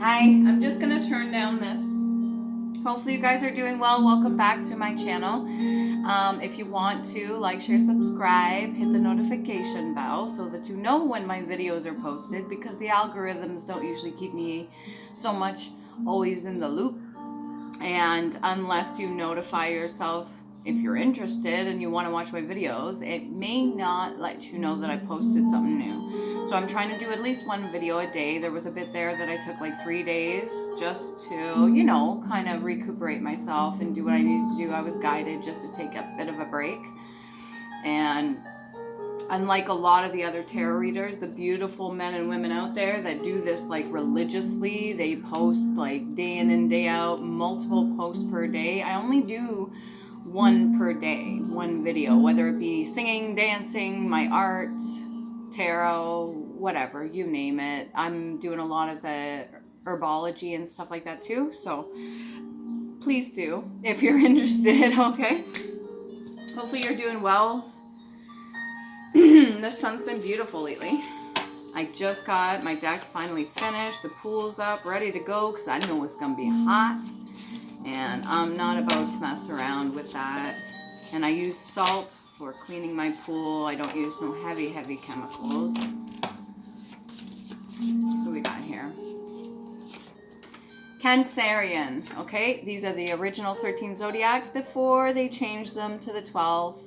Hi, I'm just gonna turn down this. Hopefully you guys are doing well. Welcome back to my channel. If you want to like, share, subscribe, hit the notification bell so that you know when my videos are posted, because the algorithms don't usually keep me so much always in the loop. And unless you notify yourself, if you're interested and you want to watch my videos, it may not let you know that I posted something new. So I'm trying to do at least one video a day. There was a bit there that I took like 3 days just to, you know, kind of recuperate myself and do what I needed to do. I was guided just to take a bit of a break. And unlike a lot of the other tarot readers, the beautiful men and women out there that do this like religiously, they post like day in and day out, multiple posts per day. I only do one per day, one video, whether it be singing, dancing, my art, tarot, whatever, you name it. I'm doing a lot of the herbology and stuff like that too, so please do if you're interested. Okay, hopefully you're doing well. The sun's been beautiful lately. I just got my deck finally finished, the pool's up, ready to go, because I know it's gonna be hot. And I'm not about to mess around with that. And I use salt for cleaning my pool. I don't use no heavy chemicals. What do we got here? Cancerian, okay? These are the original 13 zodiacs before they changed them to the 12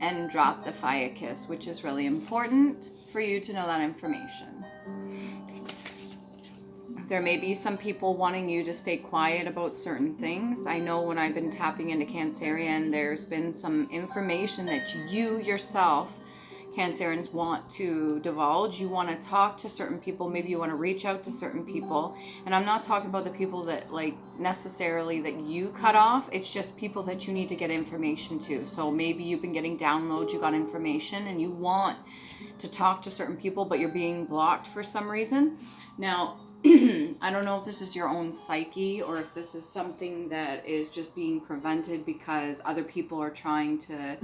and dropped the fire kiss, which is really important for you to know that information. There may be some people wanting you to stay quiet about certain things. I know when I've been tapping into Cancerian, there's been some information that you yourself, Cancerians, want to divulge. You want to talk to certain people. Maybe you want to reach out to certain people. And I'm not talking about the people that like necessarily that you cut off. It's just people that you need to get information to. So maybe you've been getting downloads, you got information, and you want to talk to certain people, but you're being blocked for some reason. Now, I don't know if this is your own psyche or if this is something that is just being prevented because other people are trying to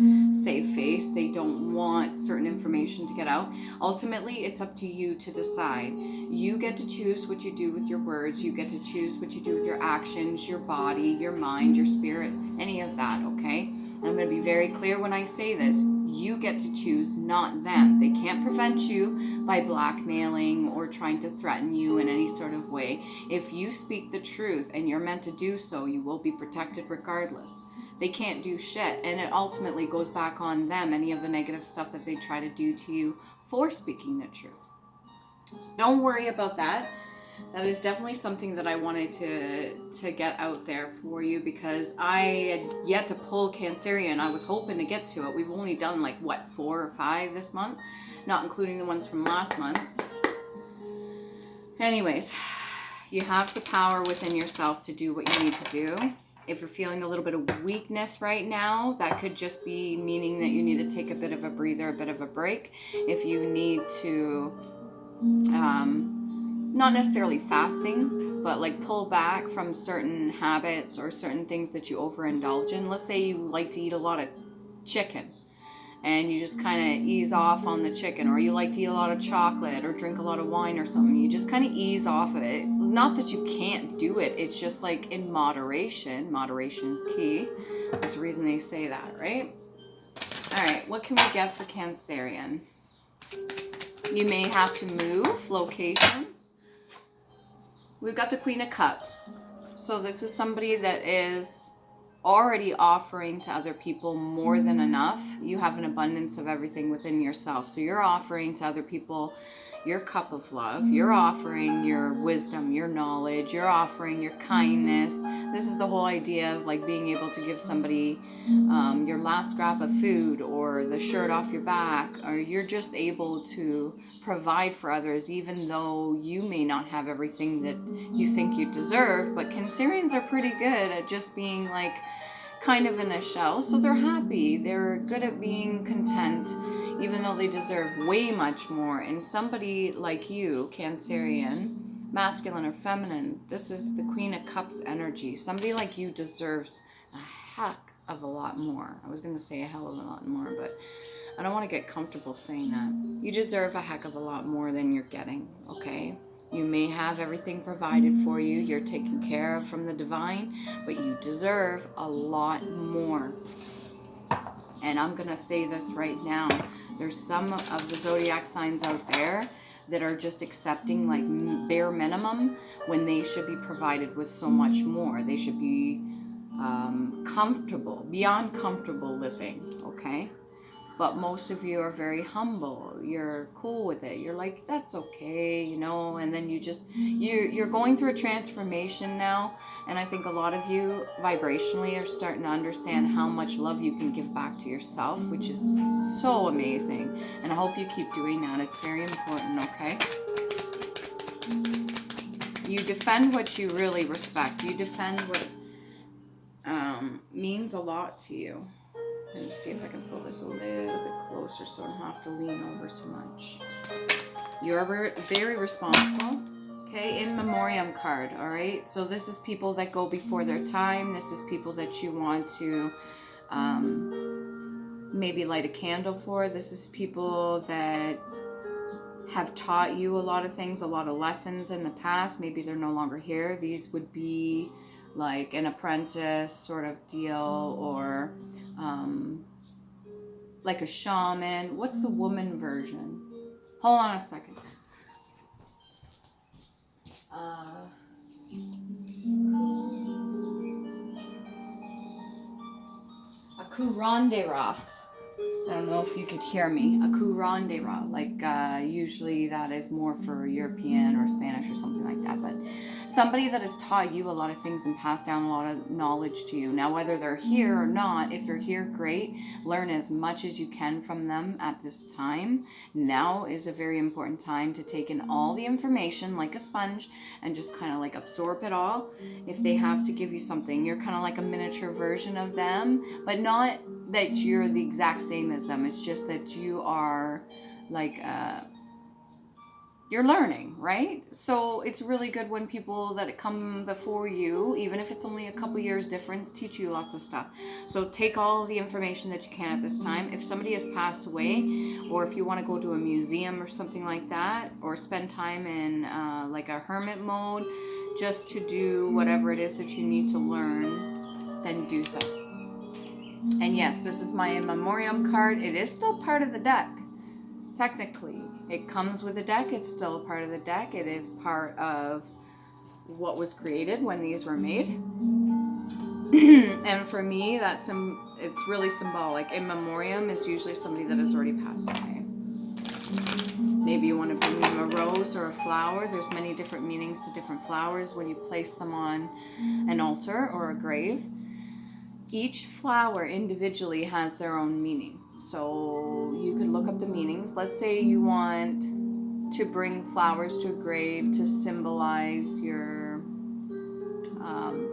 save face. They don't want certain information to get out. Ultimately, it's up to you to decide. You get to choose what you do with your words. You get to choose what you do with your actions, your body, your mind, your spirit, any of that, okay? And I'm going to be very clear when I say this. You get to choose, not them. They can't prevent you by blackmailing or trying to threaten you in any sort of way. If you speak the truth and you're meant to do so, you will be protected regardless. They can't do shit, and it ultimately goes back on them, any of the negative stuff that they try to do to you for speaking the truth. So don't worry about that. That is definitely something that I wanted to get out there for you, because I had yet to pull Cancerian. I was hoping to get to it. We've only done like, what, 4 or 5 this month? Not including the ones from last month. Anyways, you have the power within yourself to do what you need to do. If you're feeling a little bit of weakness right now, that could just be meaning that you need to take a bit of a breather, a bit of a break. If you need to... not necessarily fasting, but like pull back from certain habits or certain things that you overindulge in. Let's say you like to eat a lot of chicken and you just kind of ease off on the chicken, or you like to eat a lot of chocolate or drink a lot of wine or something. You just kind of ease off of it. It's not that you can't do it. It's just like in moderation. Moderation is key. There's a reason they say that, right? All right, what can we get for Cancerian? You may have to move locations. We've got the Queen of Cups. So this is somebody that is already offering to other people more than enough. You have an abundance of everything within yourself. So you're offering to other people your cup of love. You're offering your wisdom, your knowledge. You're offering your kindness. This is the whole idea of like being able to give somebody your last scrap of food or the shirt off your back, or you're just able to provide for others even though you may not have everything that you think you deserve. But Cancerians are pretty good at just being like kind of in a shell, so they're happy. They're good at being content even though they deserve way much more. And somebody like you, Cancerian, masculine or feminine, this is the Queen of Cups energy. Somebody like you deserves a heck of a lot more. I was going to say a hell of a lot more, but I don't want to get comfortable saying that. You deserve a heck of a lot more than you're getting, okay? You may have everything provided for you. You're taken care of from the divine, but you deserve a lot more. And I'm going to say this right now. There's some of the zodiac signs out there that are just accepting like bare minimum when they should be provided with so much more. They should be comfortable, beyond comfortable living, okay? But most of you are very humble. You're cool with it. You're like, that's okay, you know, and then you're going through a transformation now. And I think a lot of you vibrationally are starting to understand how much love you can give back to yourself, which is so amazing. And I hope you keep doing that. It's very important, okay? You defend what you really respect. You defend what means a lot to you. Let me see if I can pull this a little bit closer so I don't have to lean over too much. You're very responsible. Okay, in memoriam card, all right? So this is people that go before their time. This is people that you want to maybe light a candle for. This is people that have taught you a lot of things, a lot of lessons in the past. Maybe they're no longer here. These would be like an apprentice sort of deal, or like a shaman. What's the woman version? Hold on a second. A CURANDERA. I don't know if you could hear me. A CURANDERA. Like usually that is more for European or Spanish or something like that. But somebody that has taught you a lot of things and passed down a lot of knowledge to you. Now, whether they're here or not, if they're here, great. Learn as much as you can from them at this time. Now is a very important time to take in all the information like a sponge and just kind of like absorb it all. If they have to give you something, you're kind of like a miniature version of them, but not that you're the exact same as them. It's just that you are like you're learning, right? So it's really good when people that come before you, even if it's only a couple years difference, teach you lots of stuff. So take all the information that you can at this time. If somebody has passed away, or if you want to go to a museum or something like that, or spend time in like a hermit mode just to do whatever it is that you need to learn, then do so. And yes, this is my in memoriam card. It is still part of the deck, technically. It comes with a deck. It's still a part of the deck. It is part of what was created when these were made. And for me, it's really symbolic. In memoriam is usually somebody that has already passed away. Maybe you want to bring them a rose or a flower. There's many different meanings to different flowers when you place them on an altar or a grave. Each flower individually has their own meaning. So you could look up the meanings. Let's say you want to bring flowers to a grave to symbolize your,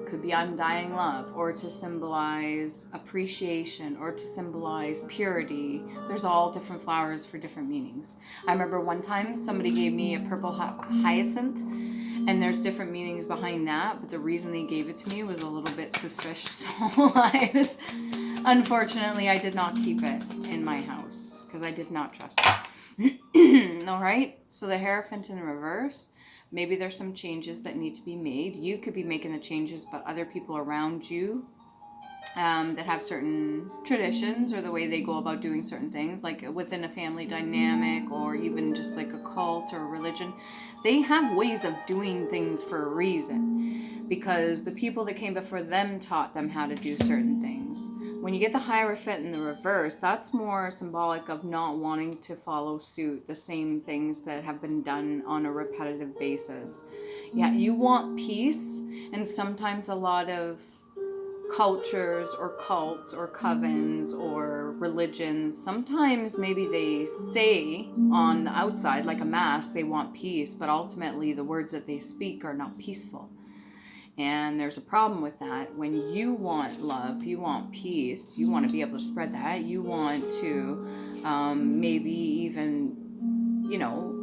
could be undying love, or to symbolize appreciation, or to symbolize purity. There's all different flowers for different meanings. I remember one time somebody gave me a purple hyacinth, and there's different meanings behind that, but the reason they gave it to me was a little bit suspicious. So unfortunately, I did not keep it in my house because I did not trust it. All right, so the Hierophant in reverse. Maybe there's some changes that need to be made. You could be making the changes, but other people around you that have certain traditions or the way they go about doing certain things, like within a family dynamic or even just like a cult or a religion, they have ways of doing things for a reason, because the people that came before them taught them how to do certain things. When you get the Hierophant in the reverse, that's more symbolic of not wanting to follow suit, the same things that have been done on a repetitive basis. Yeah, you want peace, and sometimes a lot of cultures or cults or covens or religions, sometimes maybe they say on the outside, like a mask, they want peace, but ultimately the words that they speak are not peaceful. And there's a problem with that. When you want love, you want peace, you want to be able to spread that, you want to maybe even, you know,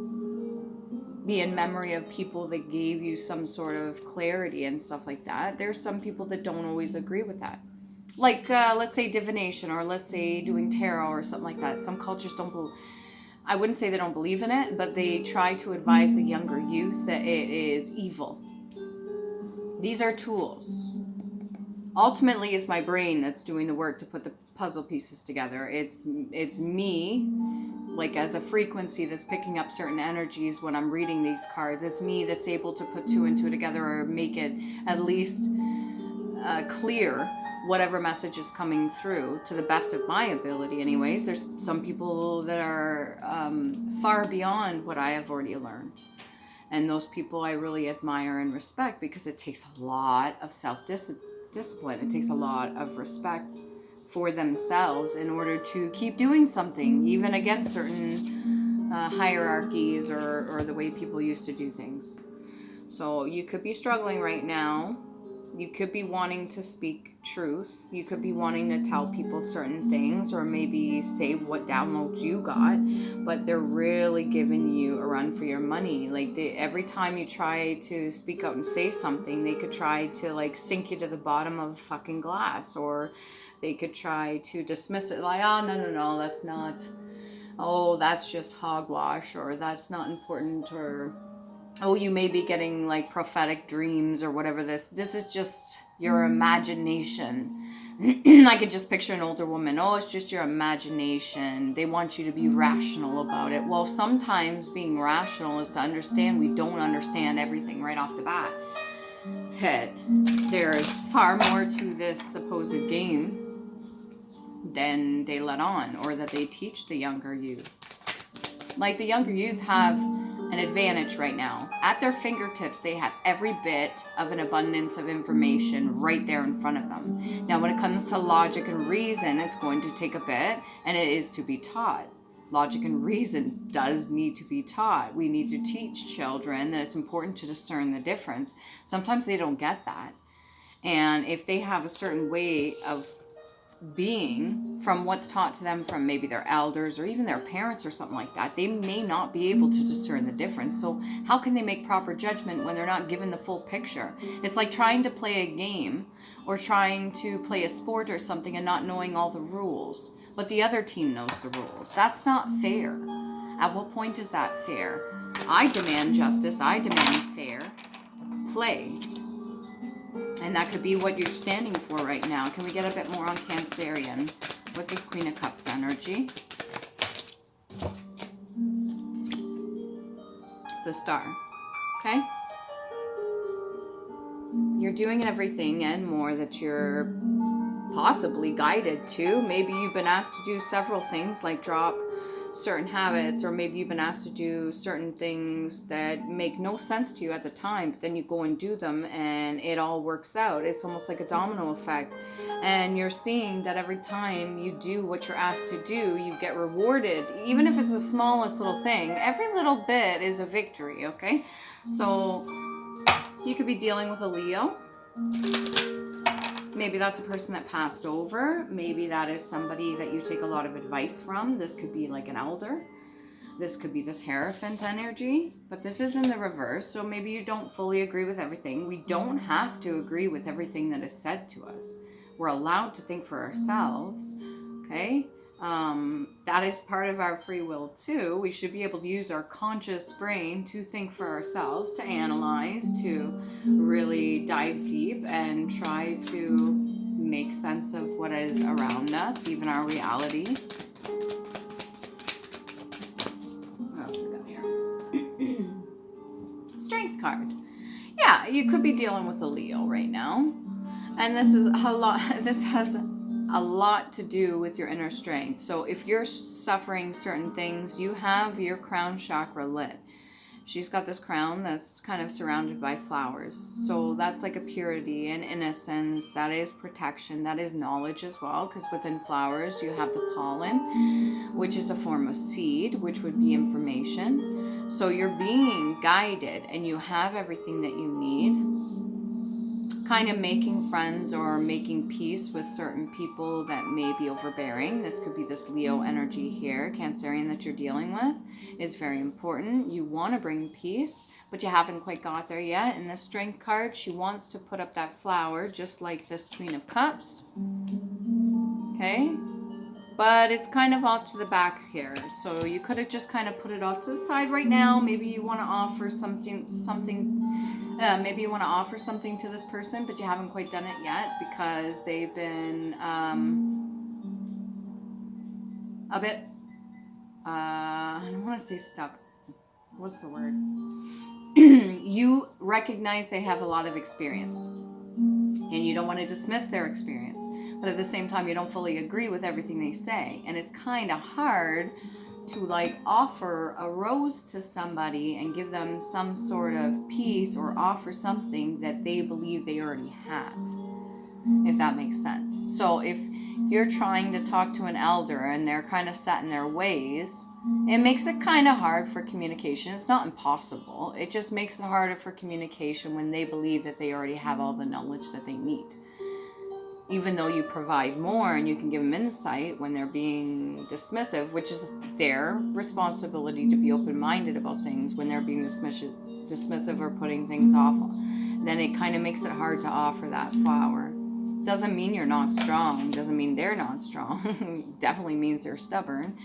be in memory of people that gave you some sort of clarity and stuff like that. There's some people that don't always agree with that. Like, let's say divination, or let's say doing tarot or something like that. Some cultures don't I wouldn't say they don't believe in it, but they try to advise the younger youth that it is evil. These are tools. Ultimately, it's my brain that's doing the work to put the puzzle pieces together. It's me, like as a frequency that's picking up certain energies when I'm reading these cards. It's me that's able to put two and two together, or make it at least clear whatever message is coming through to the best of my ability anyways. There's some people that are far beyond what I have already learned. And those people I really admire and respect, because it takes a lot of self-discipline. It takes a lot of respect for themselves in order to keep doing something, even against certain hierarchies or the way people used to do things. So you could be struggling right now. You could be wanting to speak truth. You could be wanting to tell people certain things, or maybe say what downloads you got, but they're really giving you a run for your money. Like every time you try to speak out and say something, they could try to like sink you to the bottom of a fucking glass, or they could try to dismiss it like, oh, no, that's not, oh, that's just hogwash, or that's not important, or oh, you may be getting like prophetic dreams or whatever. This is just your imagination. I could just picture an older woman. Oh, it's just your imagination. They want you to be rational about it. Well, sometimes being rational is to understand we don't understand everything right off the bat. That there's far more to this supposed game than they let on, or that they teach the younger youth. Like the younger youth have an advantage right now. At their fingertips, they have every bit of an abundance of information right there in front of them. Now, when it comes to logic and reason, it's going to take a bit, and it is to be taught. Logic and reason does need to be taught. We need to teach children that it's important to discern the difference. Sometimes they don't get that. And if they have a certain way of being from what's taught to them from maybe their elders or even their parents or something like that, they may not be able to discern the difference. So how can they make proper judgment when they're not given the full picture? It's like trying to play a game or trying to play a sport or something and not knowing all the rules, but the other team knows the rules. That's not fair. At what point is that fair? I demand justice. I demand fair play. And that could be what you're standing for right now. Can we get a bit more on Cancerian? What's this Queen of Cups energy? The Star. Okay? You're doing everything and more that you're possibly guided to. Maybe you've been asked to do several things, like drop certain habits, or maybe you've been asked to do certain things that make no sense to you at the time, but then you go and do them and it all works out. It's almost like a domino effect, and you're seeing that every time you do what you're asked to do, you get rewarded, even if it's the smallest little thing. Every little bit is a victory. Okay, so you could be dealing with a Leo. Maybe that's a person that passed over. Maybe that is somebody that you take a lot of advice from. This could be like an elder. This could be this Hierophant energy, but this is in the reverse. So maybe you don't fully agree with everything. We don't have to agree with everything that is said to us. We're allowed to think for ourselves, okay? That is part of our free will too. We should be able to use our conscious brain to think for ourselves, to analyze, to really dive deep and try to make sense of what is around us, even our reality. What else we got here? Strength card. Yeah, you could be dealing with a Leo right now. And this is a lot. This has a lot to do with your inner strength. So if you're suffering certain things, you have your crown chakra lit. She's got this crown that's kind of surrounded by flowers. So that's like a purity and innocence. That is protection. That is knowledge as well, because within flowers you have the pollen, which is a form of seed, which would be information. So you're being guided and you have everything that you need. Kind of making friends or making peace with certain people that may be overbearing. This could be this Leo energy here, Cancerian, that you're dealing with, is very important. You want to bring peace, but you haven't quite got there yet. In the Strength card, she wants to put up that flower, just like this Queen of Cups. Okay? but it's kind of off to the back here. So you could have just kind of put it off to the side right now. Maybe you want to offer something maybe you want to offer something to this person, but you haven't quite done it yet because they've been a bit, I don't want to say stuck. What's the word? You recognize they have a lot of experience and you don't want to dismiss their experience, but at the same time you don't fully agree with everything they say, and it's kind of hard to like offer a rose to somebody and give them some sort of peace or offer something that they believe they already have, if that makes sense. So if you're trying to talk to an elder and they're kind of set in their ways, it makes it kind of hard for communication. It's not impossible. It just makes it harder for communication when they believe that they already have all the knowledge that they need. Even though you provide more and you can give them insight when they're being dismissive, which is their responsibility to be open-minded about things when they're being dismissive or putting things off, then it kind of makes it hard to offer that flower. Doesn't mean you're not strong. Doesn't mean they're not strong. Definitely means they're stubborn.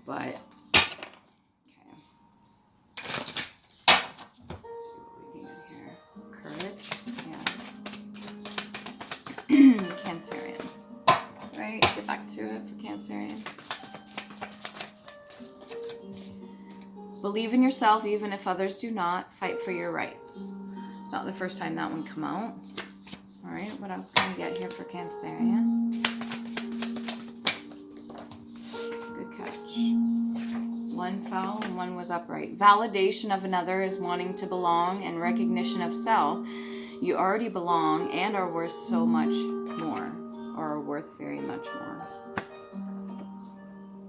But, okay. Let's see what we can get here. Courage. Yeah. Cancerian. Right? Get back to it for Cancerian. Believe in yourself even if others do not. Fight for your rights. It's not the first time that one come out. Alright, what else can we get here for Cancerian? Good catch. One fell and one was upright. Validation of another is wanting to belong, and recognition of self. You already belong and are worth so much more, or are worth very much more.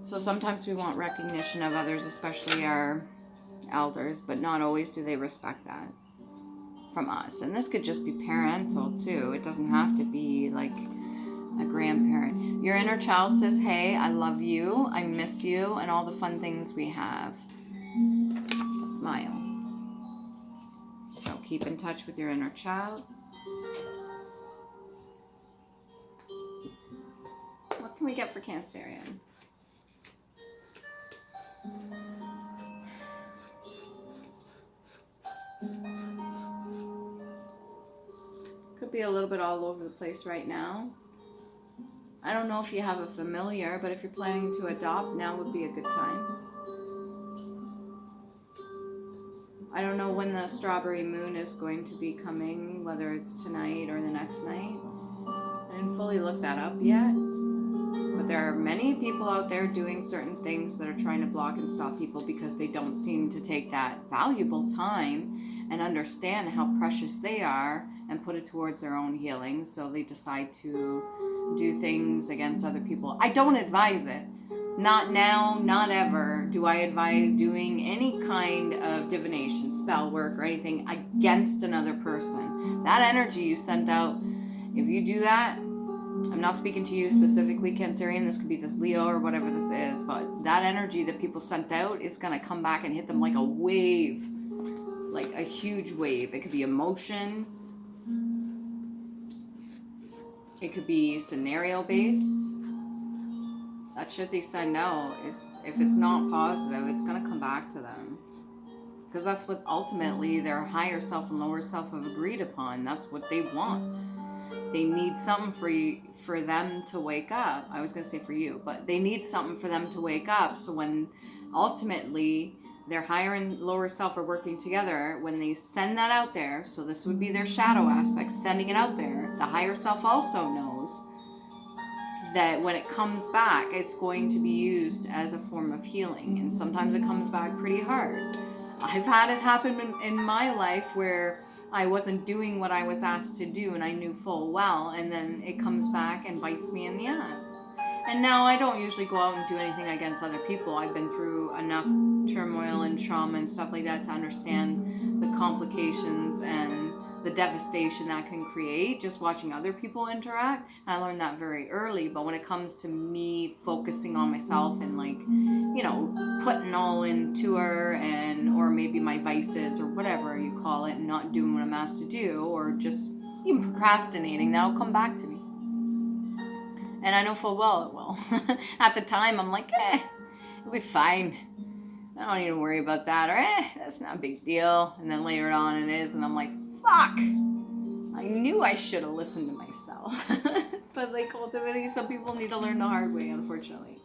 So sometimes we want recognition of others, especially our elders, but not always do they respect that from us. And this could just be parental too. It doesn't have to be like a grandparent. Your inner child says, hey, I love you, I miss you, and all the fun things we have. Smile. So keep in touch with your inner child. What can we get for Cancerian? Could be a little bit all over the place right now. I don't know if you have a familiar, but if you're planning to adopt, now would be a good time. I don't know when the strawberry moon is going to be coming, whether it's tonight or the next night. I didn't fully look that up yet. But there are many people out there doing certain things that are trying to block and stop people because they don't seem to take that valuable time and understand how precious they are and put it towards their own healing. So they decide to do things against other people. I don't advise it. Not now, not ever do I advise doing any kind of divination, spell work, or anything against another person. That energy you sent out, if you do that, I'm not speaking to you specifically, Cancerian. This could be this Leo or whatever this is, but that energy that people sent out is going to come back and hit them like a wave, like a huge wave. It could be emotion. It could be scenario based. That shit they send out is, if it's not positive, it's going to come back to them. Because that's what ultimately their higher self and lower self have agreed upon. That's what they want. They need something for them to wake up. I was going to say for you, but they need something for them to wake up. So when ultimately their higher and lower self are working together, when they send that out there, so this would be their shadow aspect, sending it out there, the higher self also knows that when it comes back, it's going to be used as a form of healing. And sometimes it comes back pretty hard. I've had it happen in my life where I wasn't doing what I was asked to do and I knew full well, and then it comes back and bites me in the ass. And now I don't usually go out and do anything against other people. I've been through enough turmoil and trauma and stuff like that to understand the complications and the devastation that can create just watching other people interact. I learned that very early, but when it comes to me focusing on myself and like, you know, putting all into her and, or maybe my vices or whatever you call it, and not doing what I'm asked to do, or just even procrastinating, that'll come back to me. And I know full well it will. At the time, I'm like, it'll be fine. I don't need to worry about that. Or, that's not a big deal. And then later on it is. And I'm like, fuck. I knew I should have listened to myself. But like ultimately, some people need to learn the hard way, unfortunately.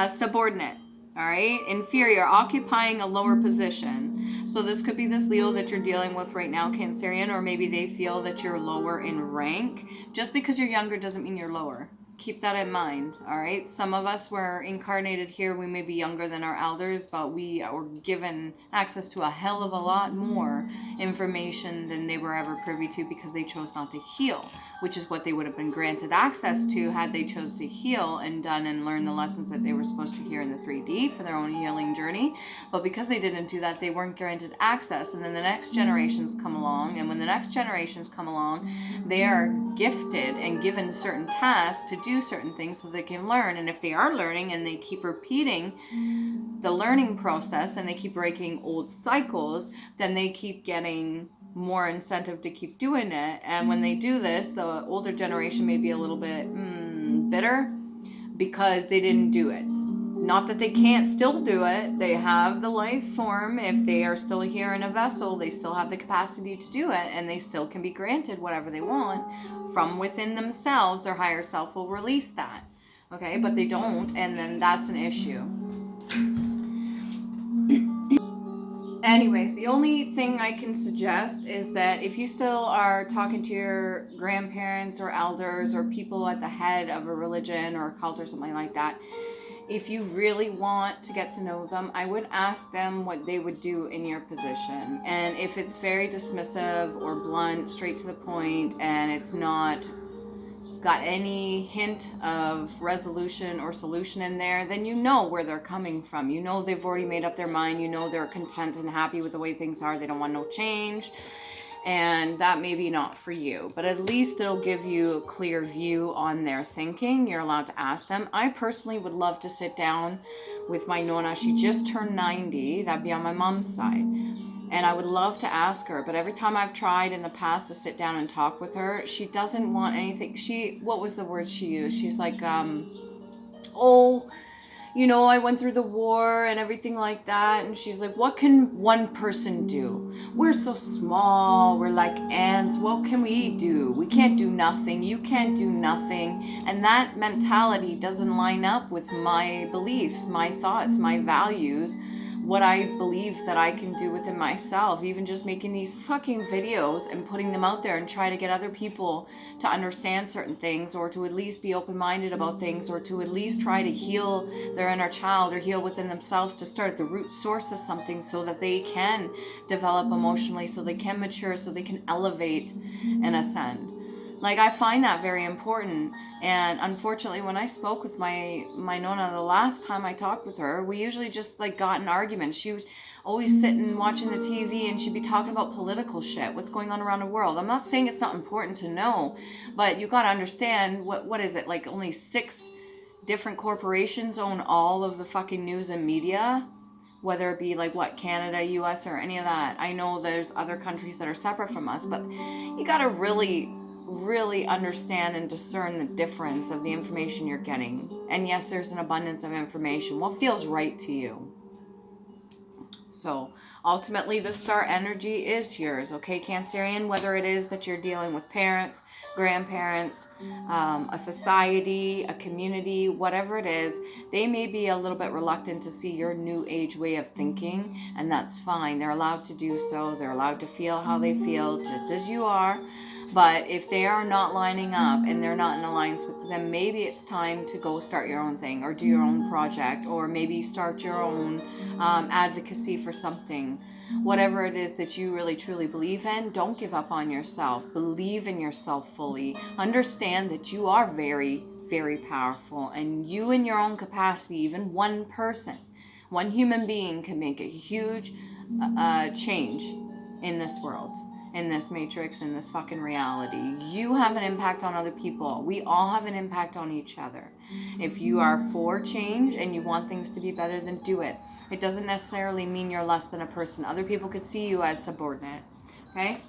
Subordinate. All right. Inferior. Occupying a lower position. So this could be this Leo that you're dealing with right now, Cancerian, or maybe they feel that you're lower in rank. Just because you're younger doesn't mean you're lower. Keep that in mind, all right? Some of us were incarnated here. We may be younger than our elders, but we were given access to a hell of a lot more information than they were ever privy to because they chose not to heal, which is what they would have been granted access to had they chose to heal and done and learn the lessons that they were supposed to hear in the 3D for their own healing journey. But because they didn't do that, they weren't granted access. And then the next generations come along, and when the next generations come along, they are gifted and given certain tasks to do certain things so they can learn. And if they are learning and they keep repeating the learning process and they keep breaking old cycles, then they keep getting more incentive to keep doing it. And when they do this, the older generation may be a little bit bitter because they didn't do it. Not that they can't still do it. They have the life form. If they are still here in a vessel, they still have the capacity to do it, and they still can be granted whatever they want from within themselves. Their higher self will release that. Okay, but they don't, and then that's an issue. Anyways, the only thing I can suggest is that if you still are talking to your grandparents or elders or people at the head of a religion or a cult or something like that, if you really want to get to know them, I would ask them what they would do in your position. And if it's very dismissive or blunt, straight to the point, and it's not got any hint of resolution or solution in there, then you know where they're coming from. You know they've already made up their mind. You know they're content and happy with the way things are. They don't want no change. And that may be not for you, but at least it'll give you a clear view on their thinking. You're allowed to ask them. I personally would love to sit down with my Nona. She just turned 90. That'd be on my mom's side. And I would love to ask her, but every time I've tried in the past to sit down and talk with her, she doesn't want anything. What was the word she used? She's like, I went through the war and everything like that. And she's like, what can one person do? We're so small. We're like ants. What can we do? We can't do nothing. You can't do nothing. And that mentality doesn't line up with my beliefs, my thoughts, my values, what I believe that I can do within myself. Even just making these fucking videos and putting them out there and try to get other people to understand certain things, or to at least be open-minded about things, or to at least try to heal their inner child or heal within themselves to start at the root source of something so that they can develop emotionally, so they can mature, so they can elevate and ascend. Like, I find that very important. And unfortunately, when I spoke with my Nona the last time I talked with her, we usually just like got in arguments. She was always sitting watching the TV and she'd be talking about political shit, what's going on around the world. I'm not saying it's not important to know, but you got to understand what is it, like only 6 different corporations own all of the fucking news and media, whether it be like Canada, US, or any of that. I know there's other countries that are separate from us, but you got to really understand and discern the difference of the information you're getting. And yes, there's an abundance of information. What feels right to you? So ultimately, the star energy is yours, okay, Cancerian? Whether it is that you're dealing with parents, grandparents, a society, a community, whatever it is, they may be a little bit reluctant to see your new age way of thinking, and that's fine. They're allowed to do so. They're allowed to feel how they feel, just as you are. But if they are not lining up and they're not in alliance with them, maybe it's time to go start your own thing or do your own project, or maybe start your own advocacy for something. Whatever it is that you really truly believe in, don't give up on yourself. Believe in yourself fully. Understand that you are very, very powerful, and you in your own capacity, even one person, one human being, can make a huge change in this world, in this matrix, in this fucking reality. You have an impact on other people. We all have an impact on each other. If you are for change and you want things to be better, then do it. It doesn't necessarily mean you're less than a person. Other people could see you as subordinate. Okay?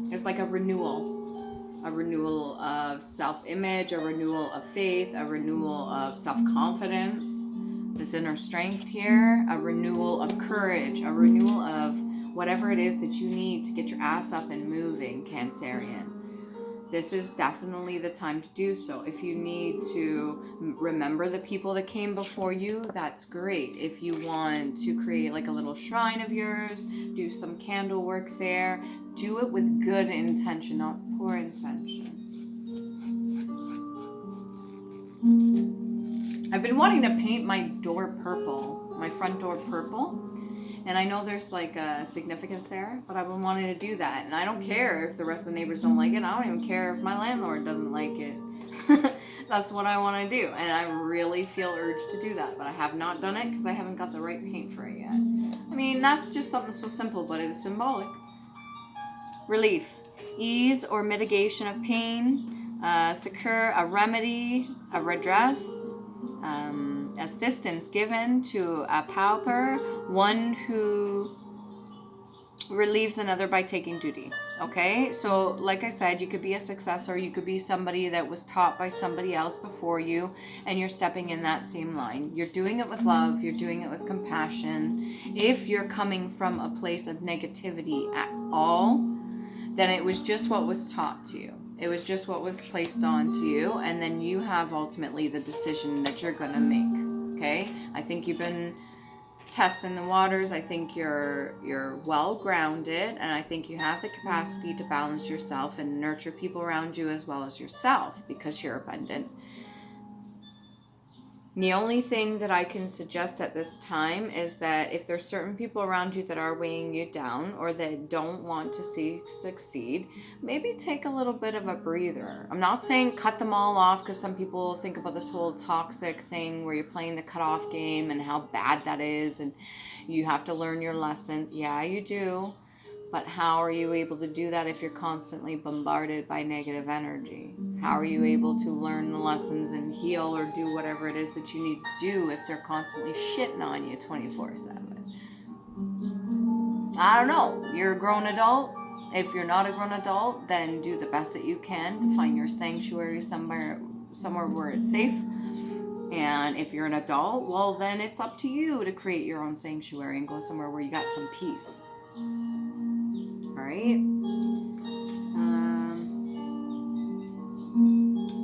There's like a renewal. a renewal of self-image, a renewal of faith, a renewal of self-confidence, this inner strength here, a renewal of courage, a renewal of whatever it is that you need to get your ass up and moving, Cancerian. This is definitely the time to do so. If you need to remember the people that came before you, that's great. If you want to create like a little shrine of yours, do some candle work there, do it with good intention, not poor intention. I've been wanting to paint my door purple, my front door purple. And I know there's like a significance there, but I've been wanting to do that. And I don't care if the rest of the neighbors don't like it. I don't even care if my landlord doesn't like it. That's what I want to do. And I really feel urged to do that. But I have not done it because I haven't got the right paint for it yet. I mean, that's just something so simple, but it is symbolic. Relief. Ease or mitigation of pain. Secure a remedy, a redress. Assistance given to a pauper, one who relieves another by taking duty. Okay, so like I said, you could be a successor, you could be somebody that was taught by somebody else before you, and you're stepping in that same line. You're doing it with love, you're doing it with compassion. If you're coming from a place of negativity at all, then it was just what was taught to you. It was just what was placed onto you, and then you have ultimately the decision that you're going to make, okay? I think you've been testing the waters. I think you're well grounded, and I think you have the capacity to balance yourself and nurture people around you as well as yourself because you're abundant. The only thing that I can suggest at this time is that if there's certain people around you that are weighing you down or that don't want to see you succeed, maybe take a little bit of a breather. I'm not saying cut them all off, because some people think about this whole toxic thing where you're playing the cutoff game and how bad that is and you have to learn your lessons. Yeah, you do. But how are you able to do that if you're constantly bombarded by negative energy? How are you able to learn the lessons and heal or do whatever it is that you need to do if they're constantly shitting on you 24/7? I don't know. You're a grown adult. If you're not a grown adult, then do the best that you can to find your sanctuary somewhere where it's safe. And if you're an adult, well, then it's up to you to create your own sanctuary and go somewhere where you got some peace. Right?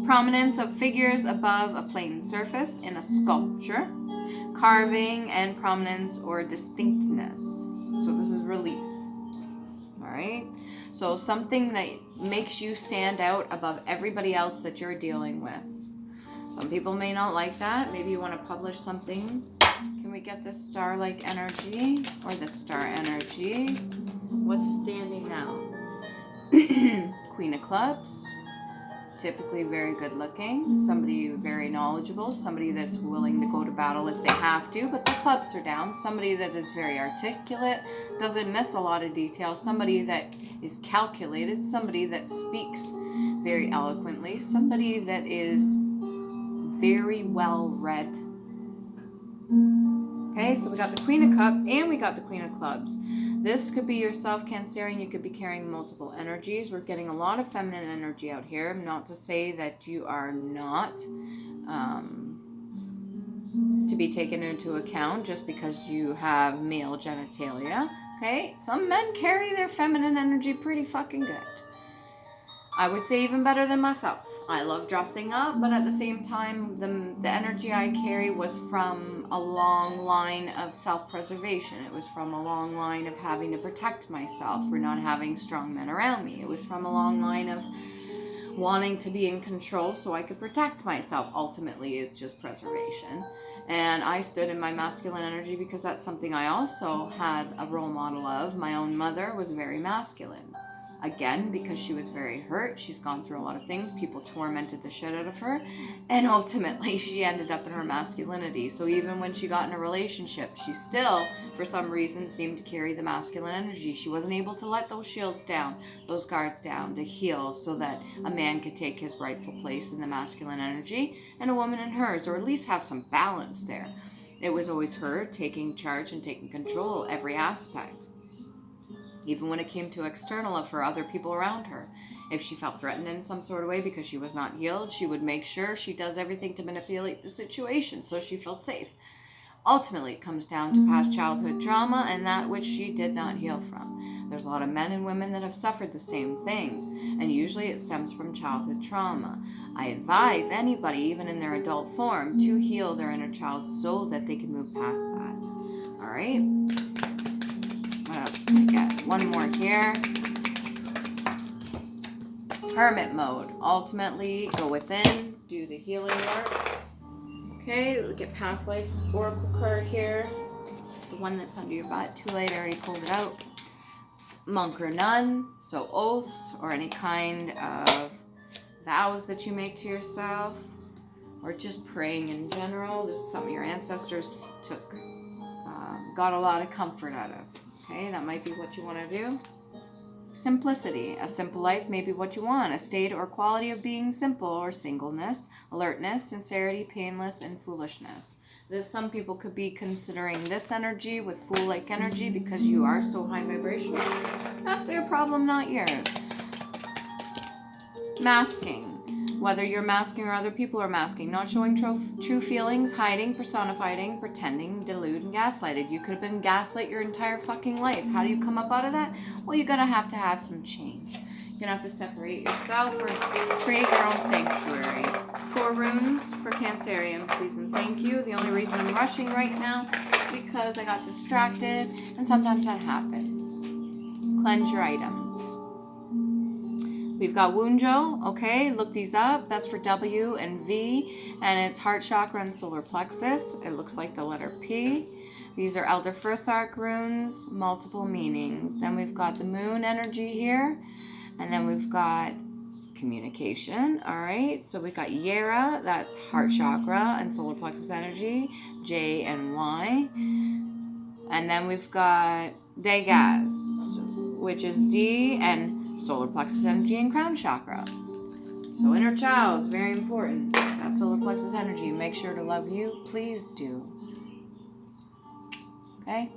Prominence of figures above a plain surface in a sculpture, carving, and prominence or distinctness. So this is relief. All right? So something that makes you stand out above everybody else that you're dealing with. Some people may not like that. Maybe you want to publish something. Can we get this star-like energy or the star energy? What's standing now? Queen of Clubs. Typically very good looking. Somebody very knowledgeable. Somebody that's willing to go to battle if they have to, but the clubs are down. Somebody that is very articulate. Doesn't miss a lot of detail. Somebody that is calculated. Somebody that speaks very eloquently. Somebody that is very well read. Okay, so we got the Queen of Cups and we got the Queen of Clubs. This could be yourself, Cancerian. You could be carrying multiple energies. We're getting a lot of feminine energy out here. Not to say that you are not to be taken into account just because you have male genitalia. Okay, some men carry their feminine energy pretty fucking good. I would say even better than myself. I love dressing up, but at the same time, the energy I carry was from a long line of self-preservation. It was from a long line of having to protect myself for not having strong men around me. It was from a long line of wanting to be in control so I could protect myself. Ultimately, it's just preservation. And I stood in my masculine energy because that's something I also had a role model of. My own mother was very masculine. Again, because she was very hurt. She's gone through a lot of things. People tormented the shit out of her. And ultimately, she ended up in her masculinity. So even when she got in a relationship, she still, for some reason, seemed to carry the masculine energy. She wasn't able to let those shields down, those guards down, to heal so that a man could take his rightful place in the masculine energy and a woman in hers, or at least have some balance there. It was always her taking charge and taking control every aspect. Even when it came to external of her, other people around her. If she felt threatened in some sort of way because she was not healed, she would make sure she does everything to manipulate the situation so she felt safe. Ultimately, it comes down to past childhood trauma and that which she did not heal from. There's a lot of men and women that have suffered the same things, and usually it stems from childhood trauma. I advise anybody, even in their adult form, to heal their inner child so that they can move past that. All right? What else can I get? One more here. Hermit mode. Ultimately, go within, do the healing work. Okay, we'll get past life oracle card here. The one that's under your butt. Too late, I already pulled it out. Monk or nun, so oaths or any kind of vows that you make to yourself, or just praying in general. This is something your ancestors got a lot of comfort out of. Okay, that might be what you want to do. Simplicity. A simple life may be what you want. A state or quality of being simple, or singleness, alertness, sincerity, painless, and foolishness. Some people could be considering this energy with fool-like energy because you are so high vibrational. That's their problem, not yours. Masking. Whether you're masking or other people are masking. Not showing true feelings, hiding, personifying, pretending, delude, and gaslighted. You could have been gaslit your entire fucking life. How do you come up out of that? Well, you're going to have some change. You're going to have to separate yourself or create your own sanctuary. 4 runes for Cancerian, please and thank you. The only reason I'm rushing right now is because I got distracted, and sometimes that happens. Cleanse your items. We've got Wunjo, okay, look these up. That's for W and V, and it's heart chakra and solar plexus. It looks like the letter P. These are Elder Firthark runes, multiple meanings. Then we've got the moon energy here, and then we've got communication, all right? So we've got Yera, that's heart chakra and solar plexus energy, J and Y. And then we've got Degas, which is D and solar plexus energy and crown chakra. So inner child is very important. That solar plexus energy, make sure to love you. Please do. Okay?